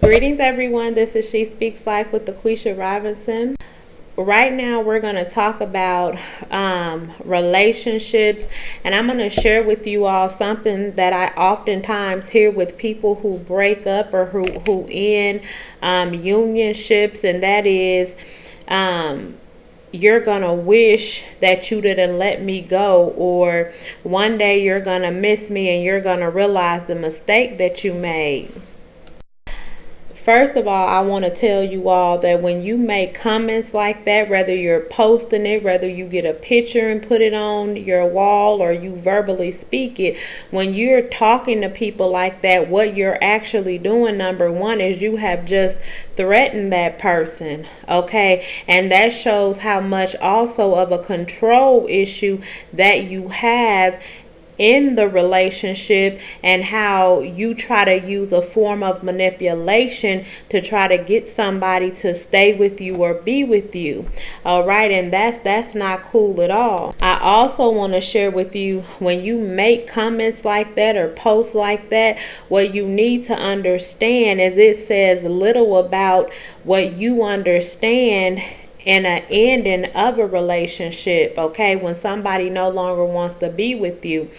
Greetings, everyone. This is She Speaks Life with Laquisha Robinson. Right now, we're going to talk about relationships, and I'm going to share with you all something that I oftentimes hear with people who break up or who end unionships, and that is, you're going to wish that you didn't let me go, or one day you're going to miss me and you're going to realize the mistake that you made. First of all, I want to tell you all that when you make comments like that, whether you're posting it, whether you get a picture and put it on your wall or you verbally speak it, when you're talking to people like that, what you're actually doing, number one, is you have just threatened that person, okay? And that shows how much also of a control issue that you have in the relationship, and how you try to use a form of manipulation to try to get somebody to stay with you or be with you. All right, and that's not cool at all. I also want to share with you, when you make comments like that or posts like that, what you need to understand is it says little about what you understand in an ending of a relationship, okay, when somebody no longer wants to be with you.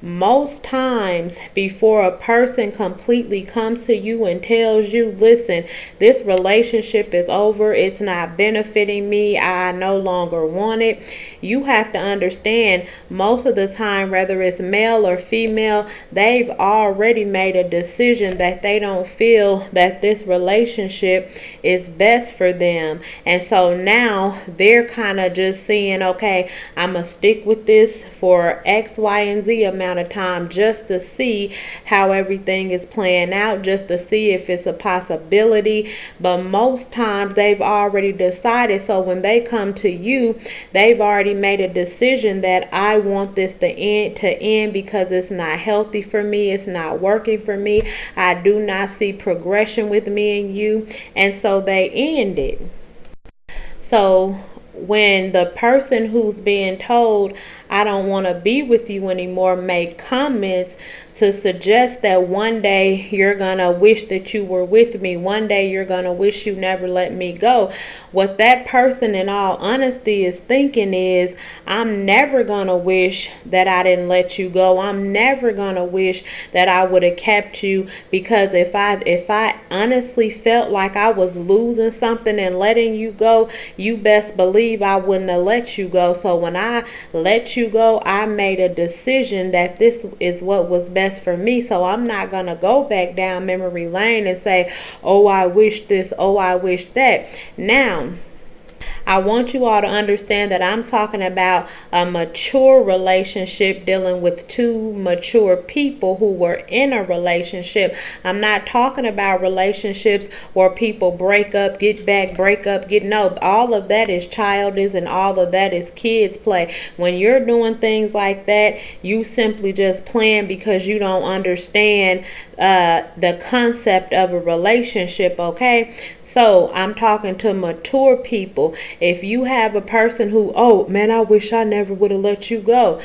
Most times, before a person completely comes to you and tells you, listen, this relationship is over, it's not benefiting me, I no longer want it, you have to understand, most of the time, whether it's male or female, they've already made a decision that they don't feel that this relationship is best for them. And so now they're kind of just saying, okay, I'm going to stick with this for X, Y, and Z amount of time just to see how everything is playing out, just to see if it's a possibility. But most times they've already decided. So when they come to you, they've already made a decision that I want this to end because it's not healthy for me, it's not working for me, I do not see progression with me and you, and so they end it. So when the person who's being told, I don't want to be with you anymore, make comments to suggest that one day you're going to wish that you were with me, one day you're going to wish you never let me go, what that person in all honesty is thinking is, I'm never going to wish that I didn't let you go. I'm never going to wish that I would have kept you, because if I honestly felt like I was losing something and letting you go, you best believe I wouldn't have let you go. So when I let you go, I made a decision that this is what was best for me. So I'm not going to go back down memory lane and say, oh, I wish this, oh, I wish that. Now, I want you all to understand that I'm talking about a mature relationship dealing with two mature people who were in a relationship. I'm not talking about relationships where people break up, get back, break up, no. All of that is childish and all of that is kids play. When you're doing things like that, you simply just playing because you don't understand the concept of a relationship, okay? So I'm talking to mature people. If you have a person who, oh man, I wish I never would have let you go,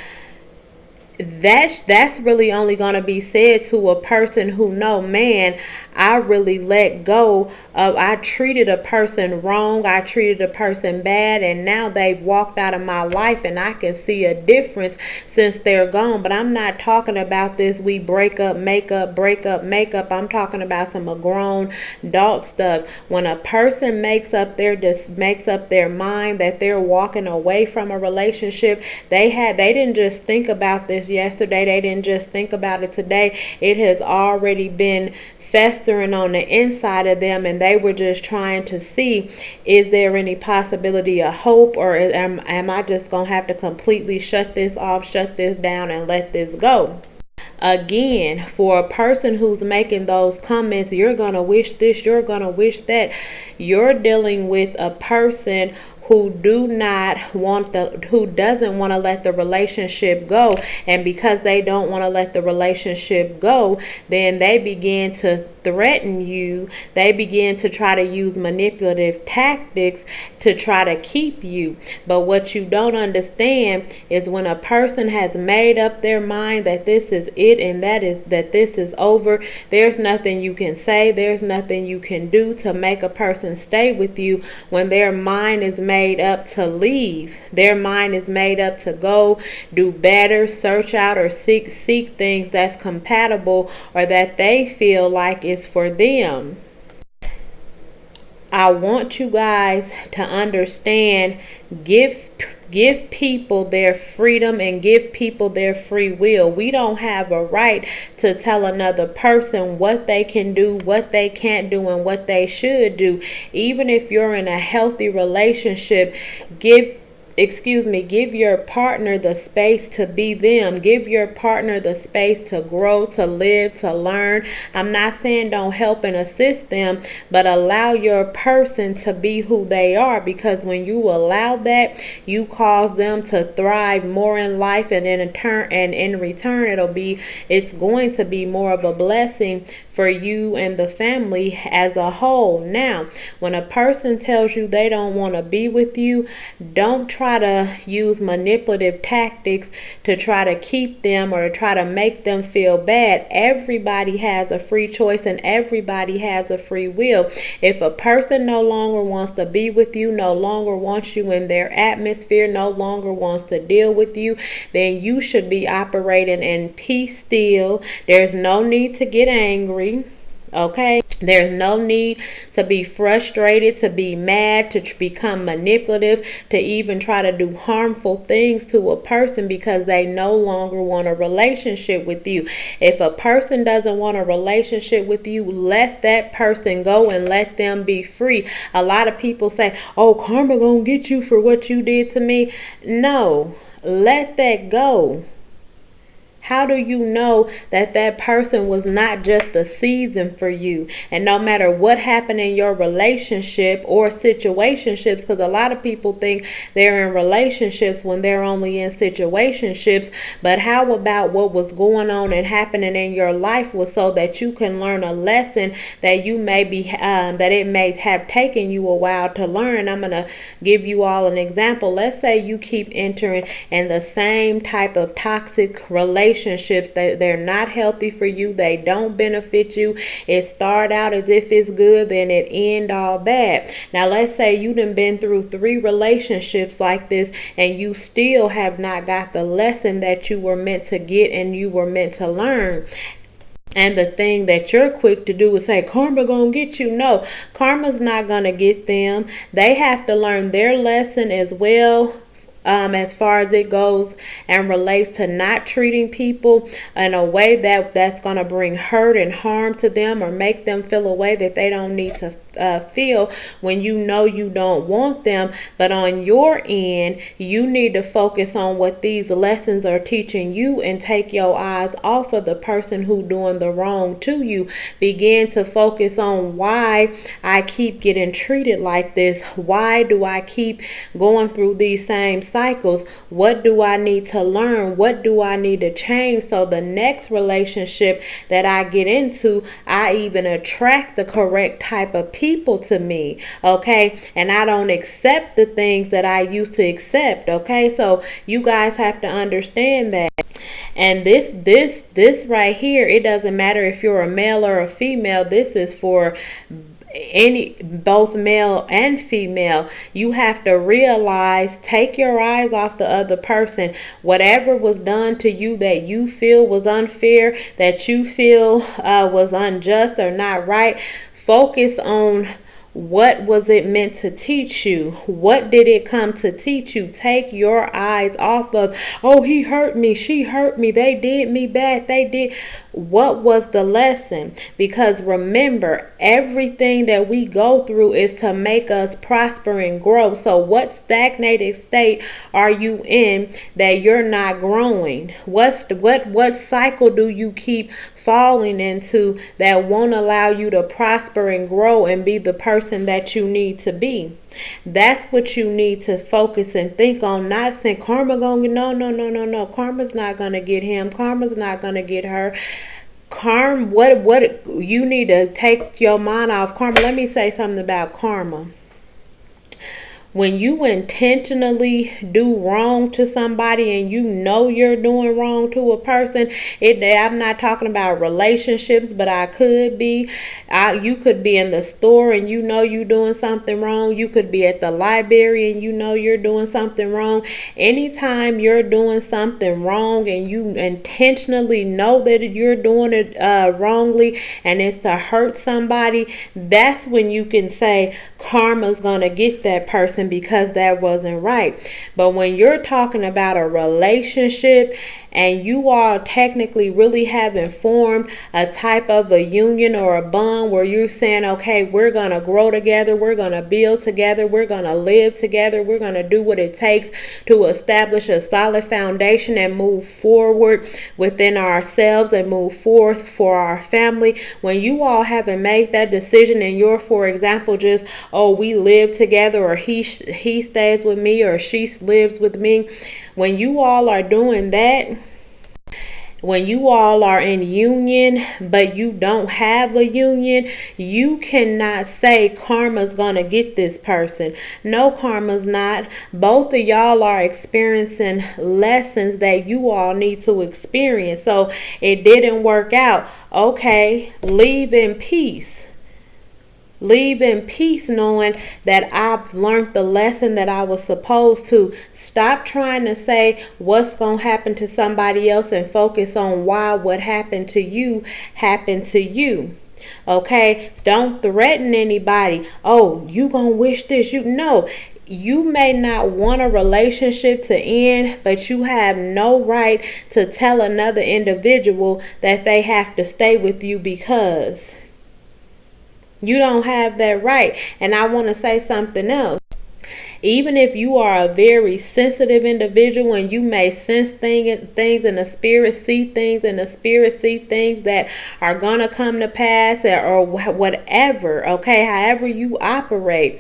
that's really only going to be said to a person who know, man, I really let go of, I treated a person wrong, I treated a person bad, and now they've walked out of my life and I can see a difference since they're gone. But I'm not talking about this, we break up, make up, break up, make up. I'm talking about some grown adult stuff. When a person makes up their mind that they're walking away from a relationship, they didn't just think about this yesterday, they didn't just think about it today. It has already been festering on the inside of them, and they were just trying to see, is there any possibility of hope, or am I just going to have to completely shut this off, shut this down, and let this go? Again, for a person who's making those comments, you're going to wish this, you're going to wish that, you're dealing with a person who doesn't want to let the relationship go, and because they don't want to let the relationship go, then they begin to threaten you. They begin to try to use manipulative tactics to try to keep you. But what you don't understand is when a person has made up their mind that this is it and that this is over, there's nothing you can say, there's nothing you can do to make a person stay with you when their mind is made up to leave. Their mind is made up to go do better, search out or seek things that's compatible or that they feel like is for them. I want you guys to understand, give people their freedom and give people their free will. We don't have a right to tell another person what they can do, what they can't do, and what they should do. Even if you're in a healthy relationship, give your partner the space to be them. Give your partner the space to grow, to live, to learn. I'm not saying don't help and assist them, but allow your person to be who they are, because when you allow that, you cause them to thrive more in life, and in return it's going to be more of a blessing for you and the family as a whole. Now, when a person tells you they don't want to be with you, don't try to use manipulative tactics to try to keep them or to try to make them feel bad. Everybody has a free choice and everybody has a free will. If a person no longer wants to be with you, no longer wants you in their atmosphere, no longer wants to deal with you, then you should be operating in peace still. There's no need to get angry. Okay? There's no need to be frustrated, to be mad, to become manipulative, to even try to do harmful things to a person because they no longer want a relationship with you. If a person doesn't want a relationship with you, let that person go and let them be free. A lot of people say, oh, karma gonna get you for what you did to me. No, let that go. How do you know that that person was not just a season for you? And no matter what happened in your relationship or situationships, because a lot of people think they're in relationships when they're only in situationships, but how about what was going on and happening in your life was so that you can learn a lesson that you may be, that it may have taken you a while to learn. I'm going to give you all an example. Let's say you keep entering in the same type of toxic relationships. They're not healthy for you. They don't benefit you. It start out as if it's good, then it end all bad. Now let's say you done been through 3 relationships like this and you still have not got the lesson that you were meant to get and you were meant to learn. And the thing that you're quick to do is say, karma gonna get you. No, karma's not gonna get them. They have to learn their lesson as well. As far as it goes and relates to not treating people in a way that's going to bring hurt and harm to them or make them feel a way that they don't need to feel when you know you don't want them. But on your end, you need to focus on what these lessons are teaching you and take your eyes off of the person who's doing the wrong to you. Begin to focus on why I keep getting treated like this. Why do I keep going through these same cycles? What do I need to learn? What do I need to change so the next relationship that I get into, I even attract the correct type of people to me, okay? And I don't accept the things that I used to accept, okay? So you guys have to understand that. And this right here, it doesn't matter if you're a male or a female. This is for both male and female. You have to realize, take your eyes off the other person. Whatever was done to you that you feel was unfair, that you feel was unjust or not right, focus on what was it meant to teach you? What did it come to teach you? Take your eyes off of, oh, he hurt me, she hurt me, they did me bad, they did. What was the lesson? Because remember, everything that we go through is to make us prosper and grow. So what stagnated state are you in that you're not growing? What cycle do you keep falling into that won't allow you to prosper and grow and be the person that you need to be? That's what you need to focus and think on. Not saying karma gonna no. Karma's not gonna get him. Karma's not gonna get her. Karma, what you need to take your mind off karma. Let me say something about karma. when you intentionally do wrong to somebody and you know you're doing wrong to a person, I'm not talking about relationships, but I could be. You could be in the store and you know you're doing something wrong. You could be at the library and you know you're doing something wrong. Anytime you're doing something wrong and you intentionally know that you're doing it wrongly and it's to hurt somebody, that's when you can say karma's going to get that person because that wasn't right. But when you're talking about a relationship and you all technically really haven't formed a type of a union or a bond where you're saying, okay, we're going to grow together, we're going to build together, we're going to live together, we're going to do what it takes to establish a solid foundation and move forward within ourselves and move forth for our family. When you all haven't made that decision and you're, for example, just, oh, we live together, or he stays with me, or she lives with me, when you all are doing that, when you all are in union but you don't have a union, you cannot say karma's going to get this person. No, karma's not. Both of y'all are experiencing lessons that you all need to experience. So it didn't work out. Okay, leave in peace. Leave in peace knowing that I've learned the lesson that I was supposed to. Stop trying to say what's going to happen to somebody else and focus on why what happened to you happened to you. Okay? Don't threaten anybody. Oh, you going to wish this. No. You may not want a relationship to end, but you have no right to tell another individual that they have to stay with you because you don't have that right. And I want to say something else. Even if you are a very sensitive individual and you may sense things in the spirit, see things in the spirit, see things that are going to come to pass or whatever, okay, however you operate,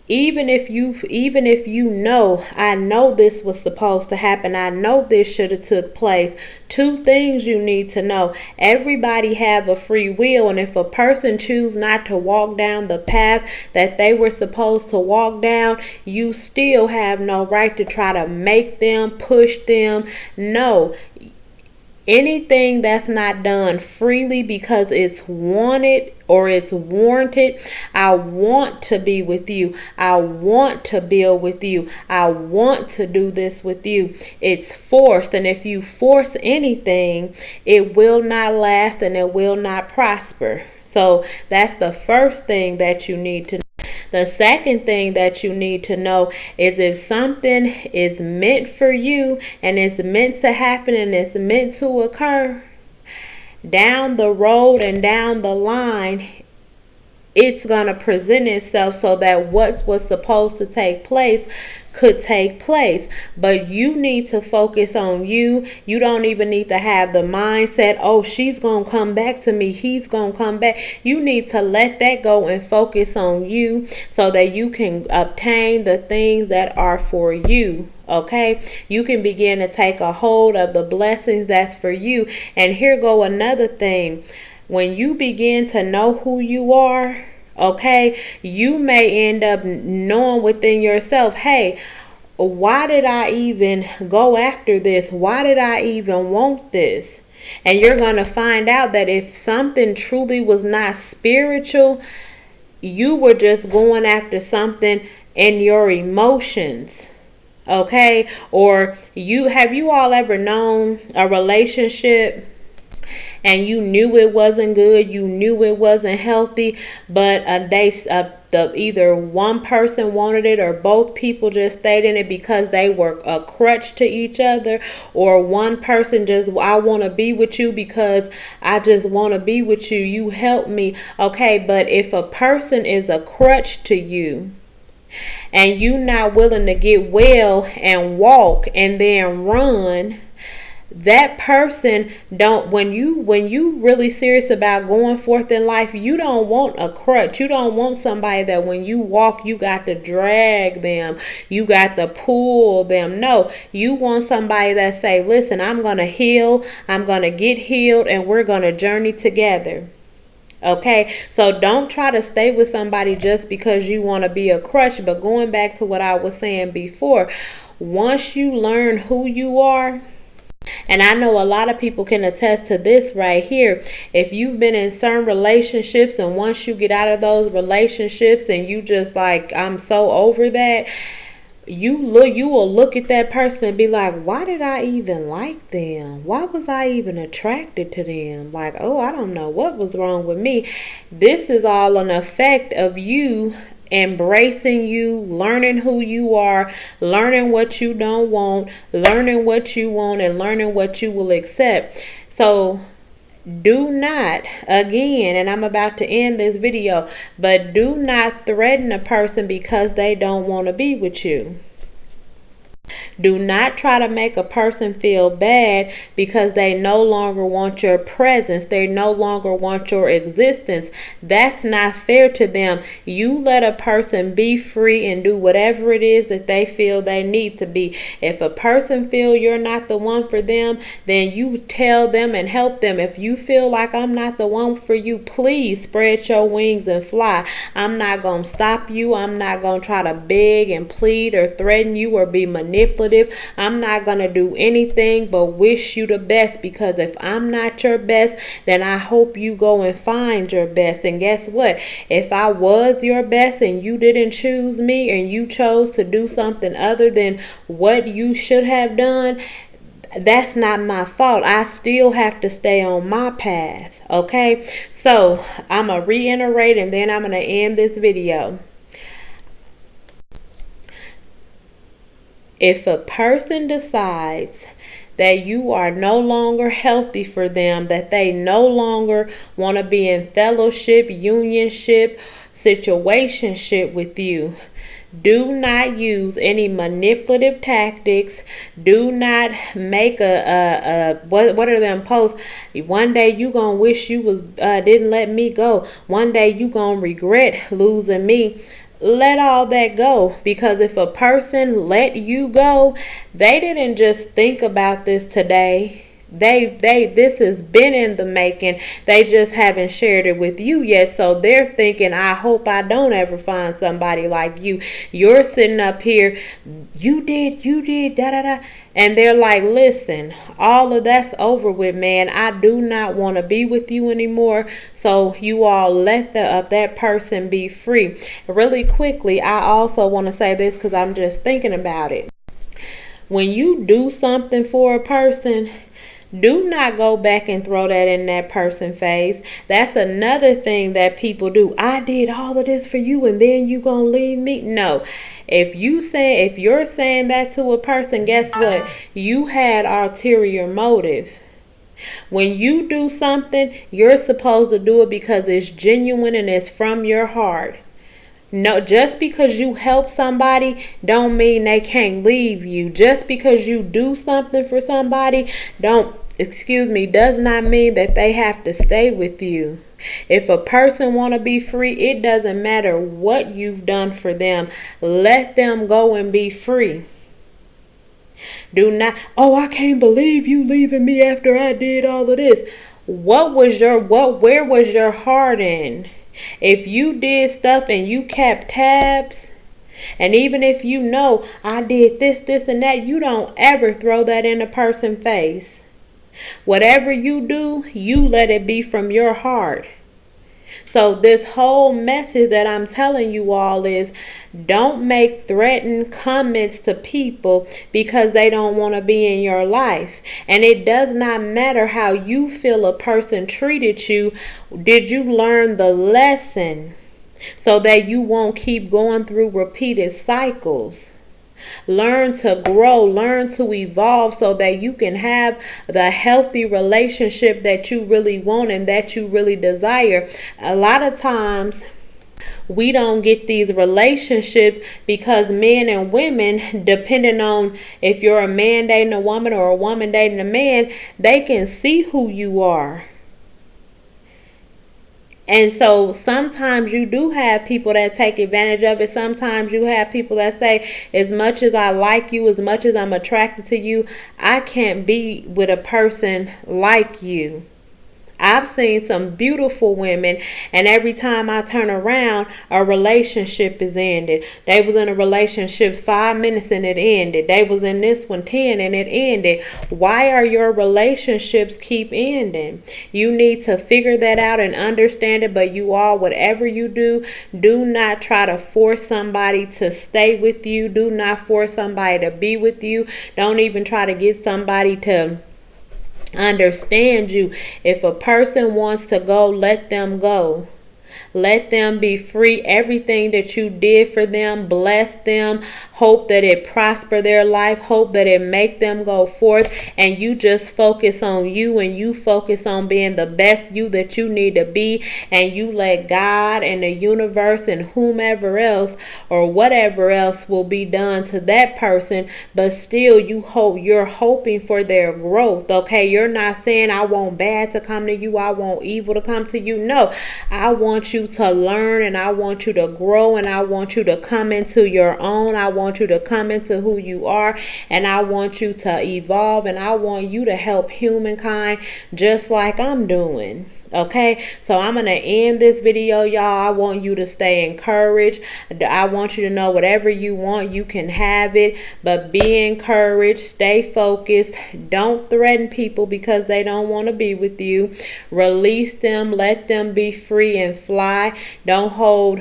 even if you know, I know this was supposed to happen, I know this should have took place, two things you need to know. Everybody have a free will, and if a person choose not to walk down the path that they were supposed to walk down, you still have no right to try to make them, push them. No. Anything that's not done freely because it's wanted or it's warranted, I want to be with you, I want to build with you, I want to do this with you, it's forced. And if you force anything, it will not last and it will not prosper. So that's the first thing that you need to know. The second thing that you need to know is if something is meant for you and it's meant to happen and it's meant to occur, down the road and down the line, it's going to present itself so that what was supposed to take place could take place. But you need to focus on you. You don't even need to have the mindset, oh, she's going to come back to me, he's going to come back. You need to let that go and focus on you so that you can obtain the things that are for you. Okay? You can begin to take a hold of the blessings that's for you. And here go another thing. When you begin to know who you are, okay, you may end up knowing within yourself, hey, why did I even go after this? Why did I even want this? And you're going to find out that if something truly was not spiritual, you were just going after something in your emotions. Okay? Or have you all ever known a relationship and you knew it wasn't good, you knew it wasn't healthy, but either one person wanted it or both people just stayed in it because they were a crutch to each other, or one person just, I want to be with you because I just want to be with you, you help me. Okay, but if a person is a crutch to you and you not willing to get well and walk and then run, that person when you really serious about going forth in life, you don't want a crutch. You don't want somebody that when you walk you got to drag them, you got to pull them. No, you want somebody that say, listen, I'm going to heal, I'm going to get healed, and we're going to journey together. Okay, so don't try to stay with somebody just because you want to be a crush. But going back to what I was saying before, once you learn who you are, and I know a lot of people can attest to this right here. If you've been in certain relationships and once you get out of those relationships and you just like, I'm so over that, you will look at that person and be like, why did I even like them? Why was I even attracted to them? Like, oh, I don't know what was wrong with me. This is all an effect of you embracing you, learning who you are, learning what you don't want, learning what you want, and learning what you will accept. So do not, again, and I'm about to end this video, but do not threaten a person because they don't want to be with you. Do not try to make a person feel bad because they no longer want your presence. They no longer want your existence. That's not fair to them. You let a person be free and do whatever it is that they feel they need to be. If a person feels you're not the one for them, then you tell them and help them. If you feel like I'm not the one for you, please spread your wings and fly. I'm not going to stop you. I'm not going to try to beg and plead or threaten you or be manipulative. I'm not going to do anything but wish you the best, because if I'm not your best, then I hope you go and find your best. And guess what? If I was your best and you didn't choose me and you chose to do something other than what you should have done, that's not my fault. I still have to stay on my path. Okay? So I'm going to reiterate and then I'm going to end this video. If a person decides that you are no longer healthy for them, that they no longer want to be in fellowship, unionship, situationship with you, do not use any manipulative tactics. Do not make what are them posts? One day you gonna wish you was didn't let me go. One day you gonna regret losing me. Let all that go, because if a person let you go, they didn't just think about this today. This has been in the making. They just haven't shared it with you yet. So they're thinking, I hope I don't ever find somebody like you. You're sitting up here, you did, da da da. And they're like, listen, all of that's over with, man. I do not want to be with you anymore. So you all let that person be free. Really quickly, I also want to say this because I'm just thinking about it. When you do something for a person, do not go back and throw that in that person's face. That's another thing that people do. I did all of this for you and then you gonna leave me? No. If you're saying that to a person, guess what? You had ulterior motive. When you do something, you're supposed to do it because it's genuine and it's from your heart. No, just because you help somebody don't mean they can't leave you. Just because you do something for somebody does not mean that they have to stay with you. If a person want to be free, it doesn't matter what you've done for them. Let them go and be free. Do not, oh, I can't believe you leaving me after I did all of this. Where was your heart in? If you did stuff and you kept tabs, and even if you know I did this and that, you don't ever throw that in a person's face. Whatever you do, you let it be from your heart. So this whole message that I'm telling you all is, don't make threatened comments to people because they don't want to be in your life. And it does not matter how you feel a person treated you. Did you learn the lesson so that you won't keep going through repeated cycles? Learn to grow, learn to evolve so that you can have the healthy relationship that you really want and that you really desire. A lot of times we don't get these relationships because men and women, depending on if you're a man dating a woman or a woman dating a man, they can see who you are. And so sometimes you do have people that take advantage of it. Sometimes you have people that say, as much as I like you, as much as I'm attracted to you, I can't be with a person like you. I've seen some beautiful women, and every time I turn around, a relationship is ended. They was in a relationship 5 minutes and it ended. They was in this one 10 and it ended. Why are your relationships keep ending? You need to figure that out and understand it, but you all, whatever you do not try to force somebody to stay with you. Do not force somebody to be with you. Don't even try to get somebody to understand you. If a person wants to go, let them go. Let them be free. Everything that you did for them, bless them. Hope that it prosper their life. Hope that it make them go forth. And you just focus on you, and you focus on being the best you that you need to be. And you let God and the universe and whomever else or whatever else will be done to that person. But still, you're hoping for their growth. Okay, you're not saying I want bad to come to you, I want evil to come to you. No, I want you to learn, and I want you to grow, and I want you to come into your own. I want you to come into who you are, and I want you to evolve, and I want you to help humankind just like I'm doing. Okay, so I'm going to end this video, y'all. I want you to stay encouraged. I want you to know whatever you want, you can have it. But be encouraged. Stay focused. Don't threaten people because they don't want to be with you. Release them. Let them be free and fly. Don't hold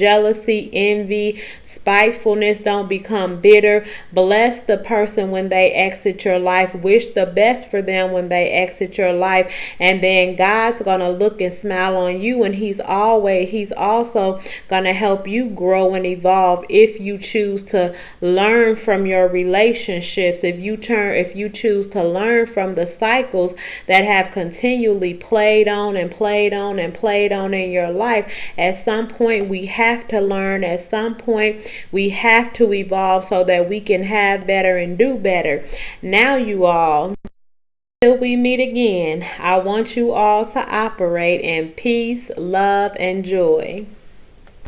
jealousy, envy, spitefulness. Don't become bitter. Bless the person when they exit your life. Wish the best for them when they exit your life. And then God's going to look and smile on you, and He's also going to help you grow and evolve if you choose to learn from your relationships. If you choose to learn from the cycles that have continually played on and played on and played on in your life. At some point we have to learn. At some point we have to evolve so that we can have better and do better. Now, you all, till we meet again, I want you all to operate in peace, love, and joy.